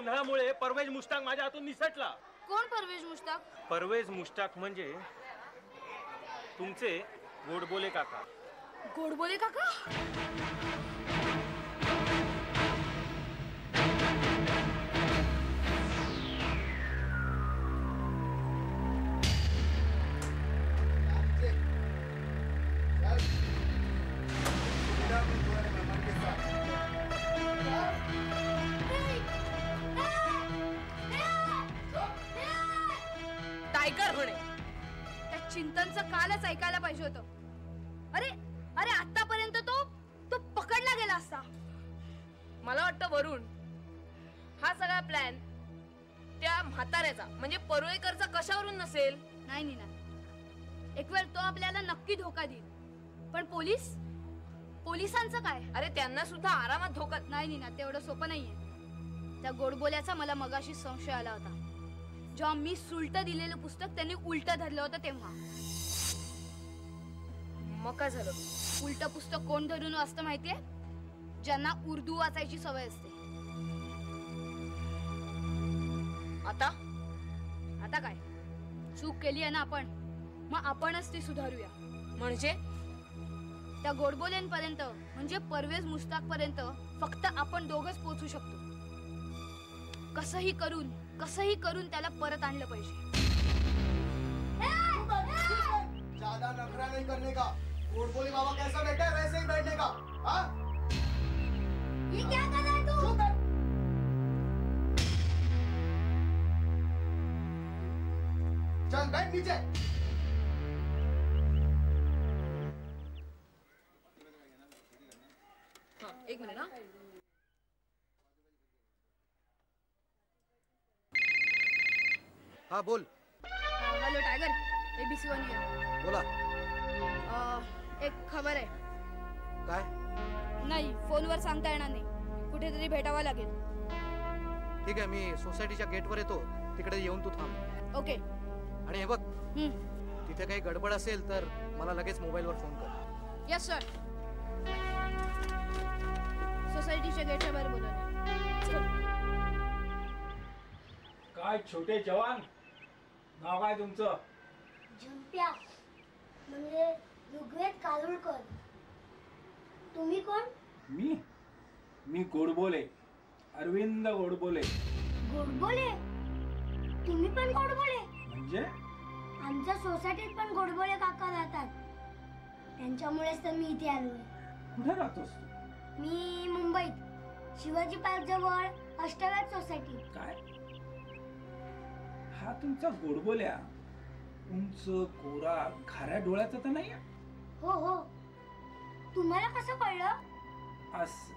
गोंधळामुळे परवेज मुश्ताक माझ्या हातून निसटला. कोण परवेज मुश्ताक? परवेज मुश्ताक म्हणजे तुमचे गोडबोले काका. गोडबोले काका? टायगर होणे त्या चिंतनचं कालच ऐकायला पाहिजे होतं. अरे अरे आतापर्यंत तो पकडला गेला असता. मला वाटतं वरुण हा सगळा प्लॅन त्या म्हाताऱ्याचा म्हणजे परुळेकरचा कशावरून नसेल. नाही नीना, एक वेळ तो आपल्याला नक्की धोका देईल, पण पोलिसांचं काय? अरे त्यांना सुद्धा आरामात धोका. नाही नीना, तेवढं सोपं नाहीये. त्या गोडबोल्याचा मला मगाशी संशय आला होता. जेव्हा मी सुलट दिलेलं पुस्तक त्यांनी उलट धरलं होतं तेव्हा. मग काय झालं? उलट पुस्तक कोण धरून असतं माहितीये? ज्यांना उर्दू वाचायची सवय असते. आता काय चूक केली आहे ना आपण, मग आपणच ती सुधारूया. म्हणजे त्या गोडबोल्यांपर्यंत म्हणजे परवेज मुश्ताक पर्यंत फक्त आपण दोघच पोहोचू शकतो. कसंही करून त्याला परत आणलं पाहिजे. ज्यादा नखरा नहीं करने का. गोडबोले बाबा कैसा बैठा है वैसे ही बैठने का. हाँ? ये क्या कर रहा है तू? चल बैठ नीचे. हाँ, एक मिनिट. हाँ बोल. Hello tiger, ABC 1 here. बोला. एक खबर आहे. काय? नाही, फोनवर सांगता येणार नाही. कुठेतरी भेटावं लागेल. ठीक आहे, मी सोसायटीच्या गेटवर येतो, तिकडे येऊन तू थांब. ओके. आणि हे बघ, तिथे काही गडबड असेल तर मला लगेच मोबाईलवर फोन कर. Yes sir. सोसायटीच्या गेटच्या बाहेर बोलवलं. काय छोटे जवान, नाव काय तुमचं? झुंप्या म्हणजे ऋग्वेद कारुळकर. तुम्ही कोण? मी गोडबोले, अरविंद गोडबोले. गोडबोले? तुम्ही पण गोडबोले? म्हणजे आमच्या सोसायटीत पण गोडबोले काका राहतात. त्यांच्यामुळेच तर मी इथे आलोय. कुठे राहतोस तू? मी मुंबईत शिवाजी पार्क जवळ अष्टव्याज सोसायटी. काय हा तुमचा गोडबोल्या उंच कोरा खाऱ्या डोळ्याचा तर नाही? हो हो. तुम्हाला कसं कळलं? असं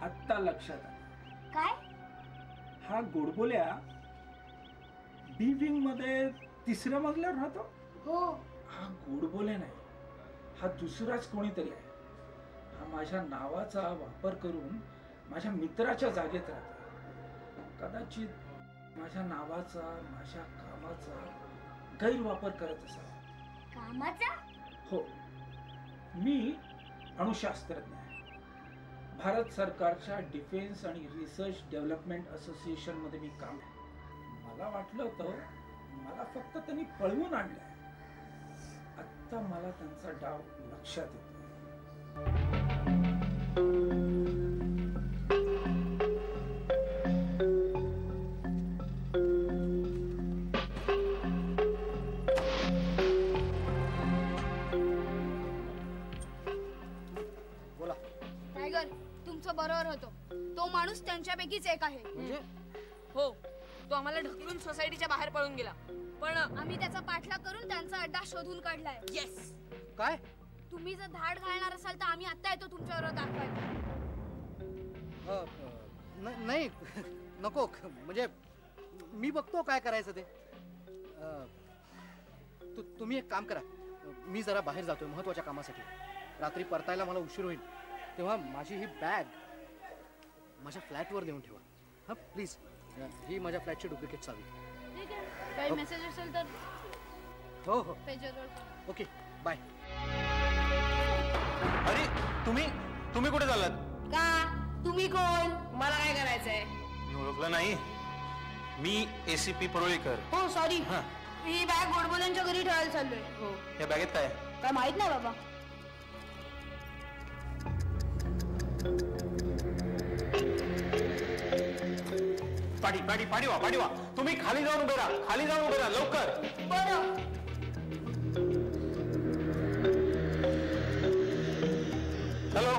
आत्ता लक्षात आलं. काय? हा गोडबोल्या बी विंग मध्ये 3ऱ्या मजल्यावर राहतो. हो. हा गोडबोल्या नाही, हा दुसराच कोणीतरी आहे. हा माझ्या नावाचा वापर करून माझ्या मित्राच्या जागेत राहतो. कदाचित माझ्या नावाचा माझ्या कामाचा गैरवापर करत असावा. कामाचा? हो, मी अणुशास्त्रज्ञ आहे. भारत सरकारच्या डिफेन्स आणि रिसर्च डेव्हलपमेंट असोसिएशन मध्ये मी काम आहे. मला वाटलं होतं मला फक्त त्यांनी पळवून आणलंय. आता मला त्यांचा डाव लक्षात येतो. बरोबर होतो. तो माणूस त्यांच्यापैकीच एक आहे. म्हणजे हो, तो आम्हाला ढकलून सोसायटीच्या बाहेर पळून गेला, पण आम्ही त्याचा पाठलाग करून त्यांचा अड्डा शोधून काढलाय. येस. काय? तुम्ही जर धाड घालणार असाल तर आम्ही आता येतो तुमच्यावर दाखवायला. नाही नको, म्हणजे मी बघतो काय करायचं ते. तुम्ही एक काम करा, मी जरा बाहेर जातोय महत्वाच्या कामासाठी. रात्री परतायला मला उशीर होईल, तेव्हा माझी ही बॅग माझ्या फ्लॅटवर देऊन ठेवा. हा प्लीज. ही माझ्या फ्लॅटची डुप्लिकेट चावी. ठीक आहे, काही मेसेज असेल तर हो हो पेजरवर. Okay bye. अरे तुम्ही कुठे चाललात? का? तुम्ही कोण? मला काय करायचंय? ओळखलं नाही? मी ACP परुळेकर. हो सॉरी, ही बॅग गोडबोल्यांच्या घरी ठेवायला चाललोय. हो. या बॅगेत काय? काय माहित नाही बाबा. पाडी पाडी पाडी वा पाडी वा. तुम्ही खाली जाऊन उभे राहा, खाली जाऊन उभे राहा लवकर. बरं. हॅलो.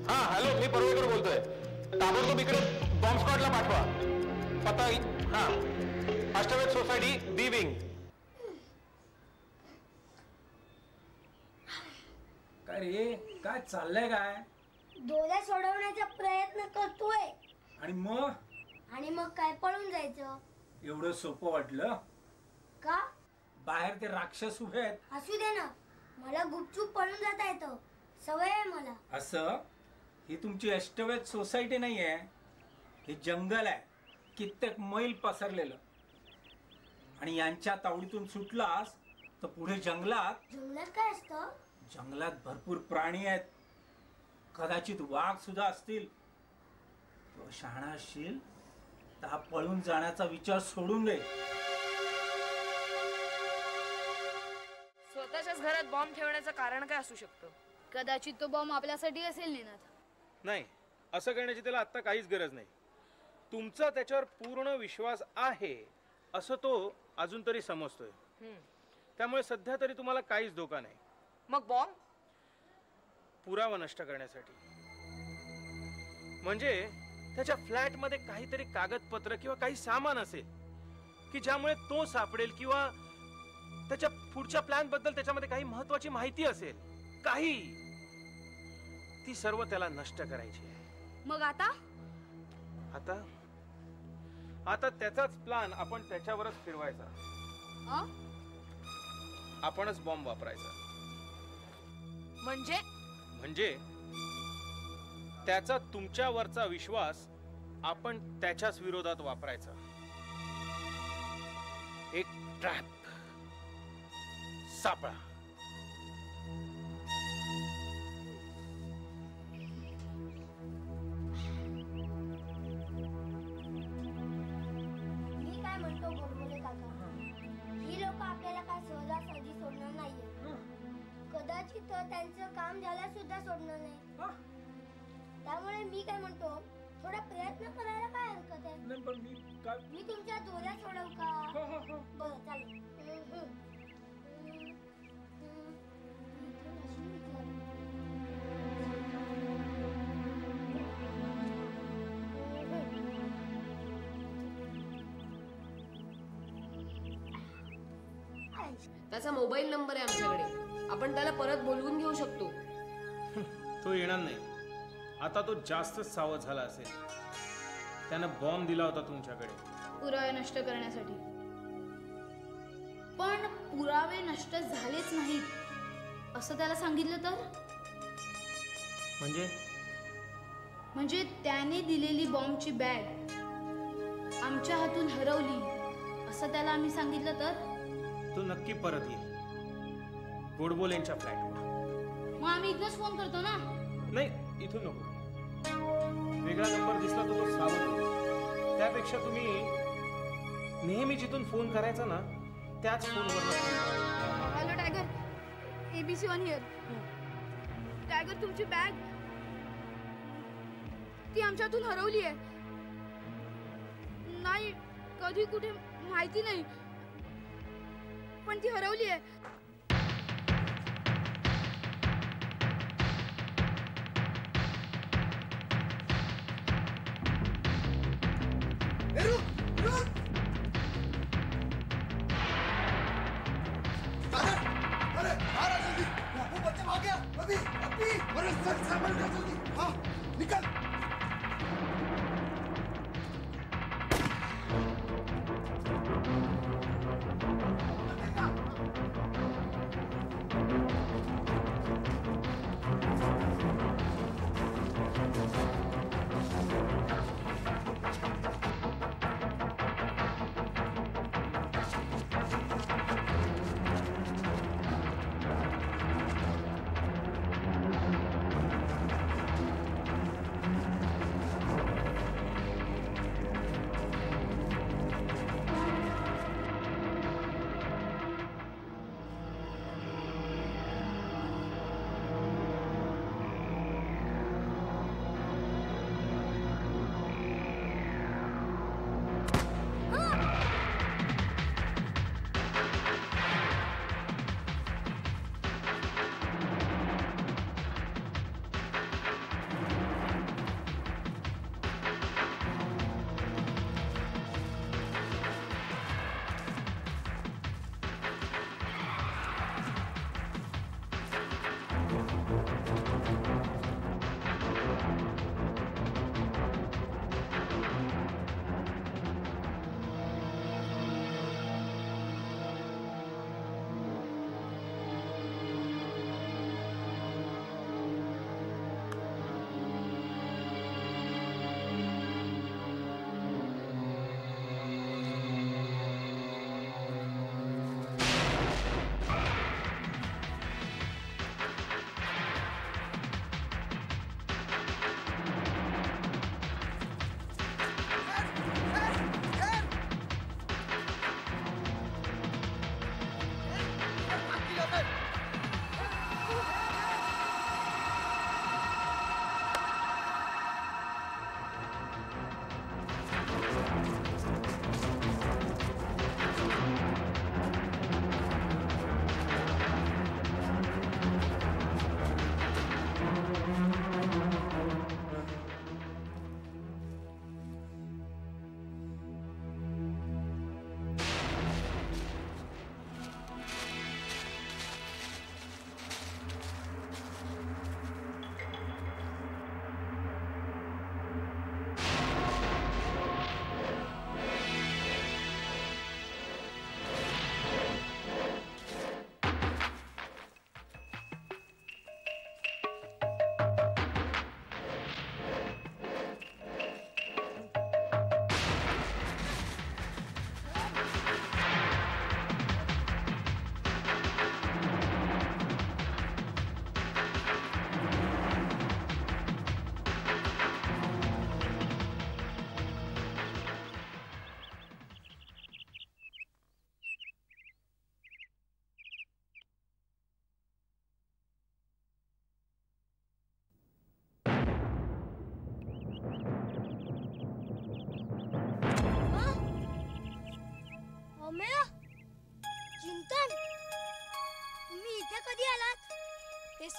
हा हॅलो, मी परुळेकर बोलतोय. ताबडतोब इकडे बॉम्ब स्क्वॉडला पाठवा. पत्ता हा अष्टवेद सोसायटी B विंग. काय रे, काय चाललंय काय? दोऱ्या सोडवण्याचा प्रयत्न करतोय. आणि मग काय पळून जायचं? एवढं सोपं वाटलं का? बाहेर ते राक्षस उभे आहेत. असू दे ना, मला गुपचूप पळून जाता येतं, सवय आहे मला. असं? ही तुमची अष्टवेद सोसायटी नाहीये, हे जंगल आहे, कित्येक मैल पसरलेलं. आणि यांच्या तावडीतून सुटलास तर पुढे जंगलात काय असतं? जंगलात भरपूर प्राणी आहेत, कदाचित वाघ सुद्धा असतील. तो शहाणा असशील तर हा पळून जाण्याचा विचार सोडून दे. स्वतःच्याच घरात बॉम्ब ठेवण्याचं कारण काय असू शकतं? कदाचित तो बॉम्ब आपल्यासाठी असेल नेनात. नाही, असं करण्याची त्याला आता काहीच गरज नाही. तुमचा त्याच्यावर पूर्ण विश्वास आहे असं तो अजून तरी समजतोय. त्यामुळे सध्या तरी तुम्हाला काहीच धोका नाही. मग बॉम्ब? पुरावा नष्ट करण्यासाठी. म्हणजे त्याच्या फ्लॅट मध्ये काहीतरी कागदपत्र किंवा काही सामान असेल की ज्यामुळे तो सापडेल, किंवा त्याच्या पुढच्या प्लॅन बद्दल त्याच्यामध्ये काही महत्वाची माहिती असेल, काही. ती सर्व त्याला नष्ट करायची आहे. मग आता आता त्याचाच प्लॅन आपण त्याच्यावरच फिरवायचा. आपणच बॉम्ब वापरायचा. म्हणजे त्याचा तुमच्यावरचा विश्वास आपण त्याच्याच विरोधात वापरायचा. एक ट्रॅप, सापळा. मी काय म्हणतो गोडबोले काका, ही लोक आपल्याला काय सहजासहजी सोडणार नाहीये. कदाचित त्यांचं काम झालं सुद्धा सोडणार नाही. त्यामुळे मी काय म्हणतो, थोडा प्रयत्न करायला काय हरकत आहे? मी तुमच्या दोऱ्या सोडवू का? बरं चालेल. त्याचा मोबाईल नंबर आहे आमच्याकडे, आपण त्याला परत बोलवून घेऊ शकतो. तो येणार नाही. आता तो जास्त सावध झाला असेल. त्यानं बॉम्ब दिला होता तुमच्याकडे पुरावे नष्ट करण्यासाठी. पण पुरावे नष्ट झालेच नाहीत असं त्याला सांगितलं तर? म्हणजे त्याने दिलेली बॉम्बची बॅग आमच्या हातून हरवली असं त्याला आम्ही सांगितलं तर? तो नक्की परत येईल गोडबोलेंच्या फ्लॅटवर. मग आम्ही इथनच फोन करतो ना? नाही, इथून नको. वेगळा नंबर दिसला तर तो सावध होईल. त्यापेक्षा तुम्ही नेहमी जिथून फोन करायचा ना त्याच फोनवर. Hello tiger, ABC 1 here. Tiger, तुमची बॅग ती आमच्यातून हरवली आहे. नाही, कधी कुठे माहिती नाही, पण ती हरवली आहे.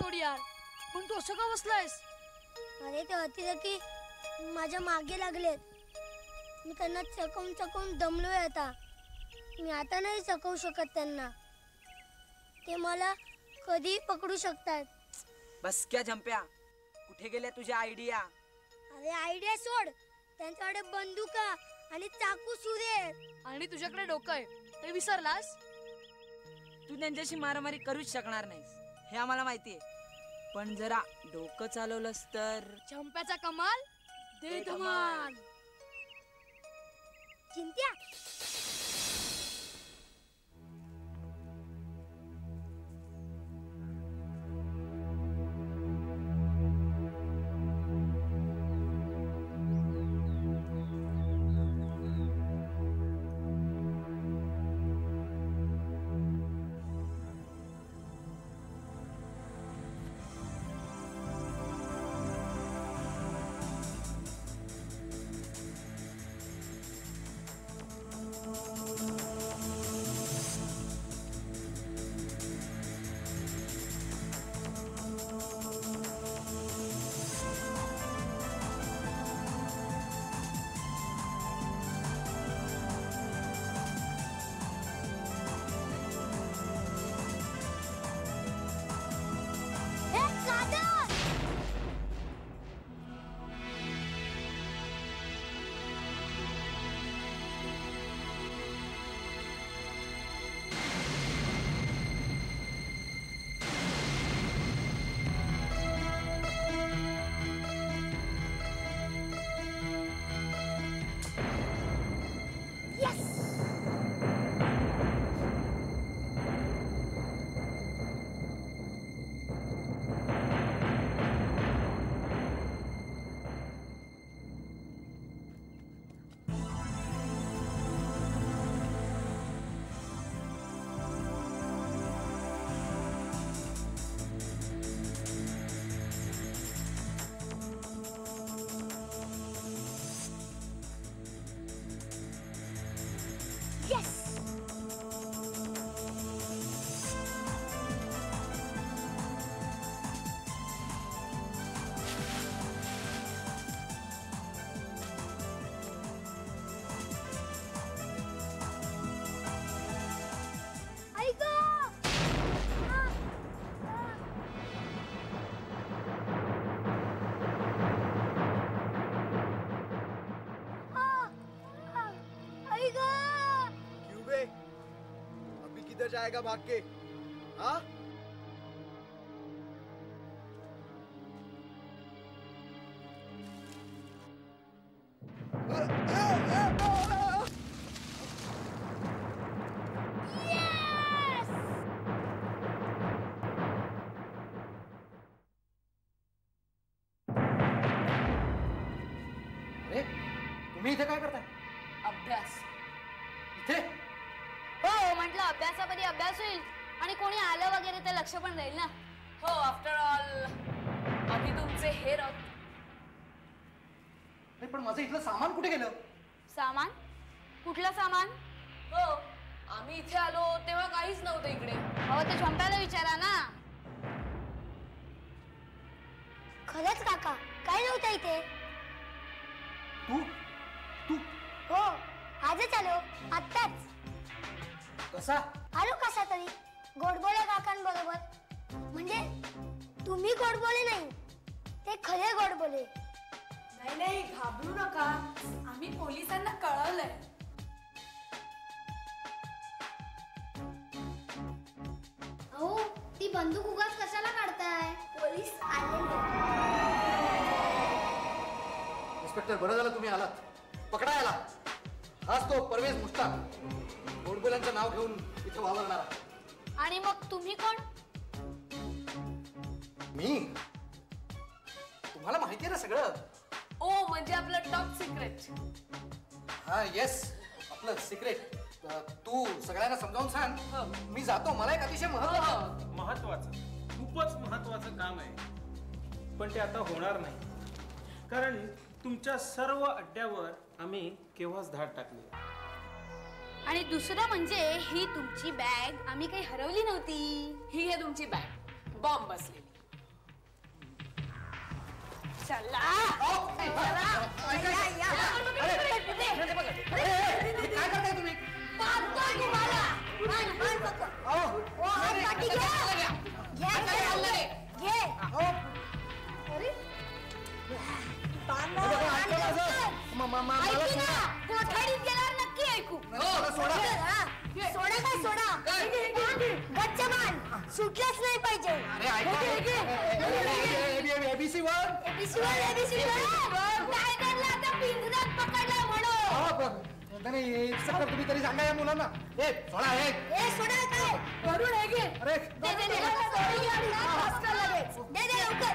सोड यार, पण तू असं का बसलायस? अरे ते अतिरेकी माझ्या मागे लागलेत. मी त्यांना चकवून चकवून दमलोय आता. मी आता नाही चकवू शकत त्यांना. ते मला कधी पकडू शकतात. बस क्या जंप्या, कुठे गेल्या तुझ्या आयडिया? अरे आयडिया सोड, त्यांच्याकडे बंदुका आणि चाकू सुरे आहेत. आणि तुझ्याकडे डोकं आहे, ते विसरलास? तू त्यांच्याशी मारामारी करूच शकणार नाहीस हे आम्हाला माहितीये, पण जरा डोकं चालवलंस तर. झंप्याचा कमाल दे धमाल. चिंत्या जाएगा भाग के? हाँ अरे तुम्ही इथे काय करताय? अभ्यास. इथे हो म्हटलं, अभ्यासामध्ये अभ्यास होईल आणि कोणी आलं वगैरे तर लक्ष पण राहील ना. हो, आफ्टर ऑल आम्ही तुमचे हेर आहोत. नाही, पण माझं इथलं सामान कुठे गेलं? सामान? कुठलं सामान? हो, आम्ही इथे आलो तेव्हा काहीच नव्हतं इकडे. अहो ते झंप्याला विचारा ना. खरंच काका, काय नव्हतं इथे? तू तू हो, आजच आलो, आत्ताच. कसा? आलो कसा तरी, गोडबोले काकांबरोबर. म्हणजे तुम्ही गोडबोले नाही, ते खरे गोडबोले. नाही नाही, घाबरू नका, आम्ही पोलिसांना कळवलंय. अहो, ती बंदूक उगाच कशाला काढताय? पोलीस आलेले. इन्स्पेक्टर, बरं झालं तुम्ही आलात. पकडा याला. हाच तो परवेज मुश्ताक, गोडबोल्यांचं नाव घेऊन इथे वावरणारा. आणि मग तुम्ही कोण? मी? तुम्हाला माहिती आहे ना सगळं. ओ, म्हणजे आपलं टॉप सिक्रेट. हा, येस, आपलं सिक्रेट. तू सगळ्यांना समजावून सांग. मी जातो, मला एक अतिशय महत्वाचं, खूपच महत्वाचं काम आहे, पण ते आता होणार नाही, कारण तुमच्या सर्व अड्ड्यावर आम्ही केव्हाच धाड टाकली. आणि दुसरं म्हणजे ही तुमची बॅग आम्ही काही हरवली नव्हती. ही आहे तुमची बॅग, बॉम्ब बसलेली. चला काय करताय तुम्ही? कोठडीत गेल्यावर नक्की ऐकू. सोडा काय सोडा. गच्चमान सुटलंच नाही पाहिजे. एबीसी वर काय त्यांना आता पिंजऱ्यात पकडला म्हणून. तुम्ही तरी सांगा या मुलांना. सोडा सोडा काय वरून हे घे. अरे दे लवकर.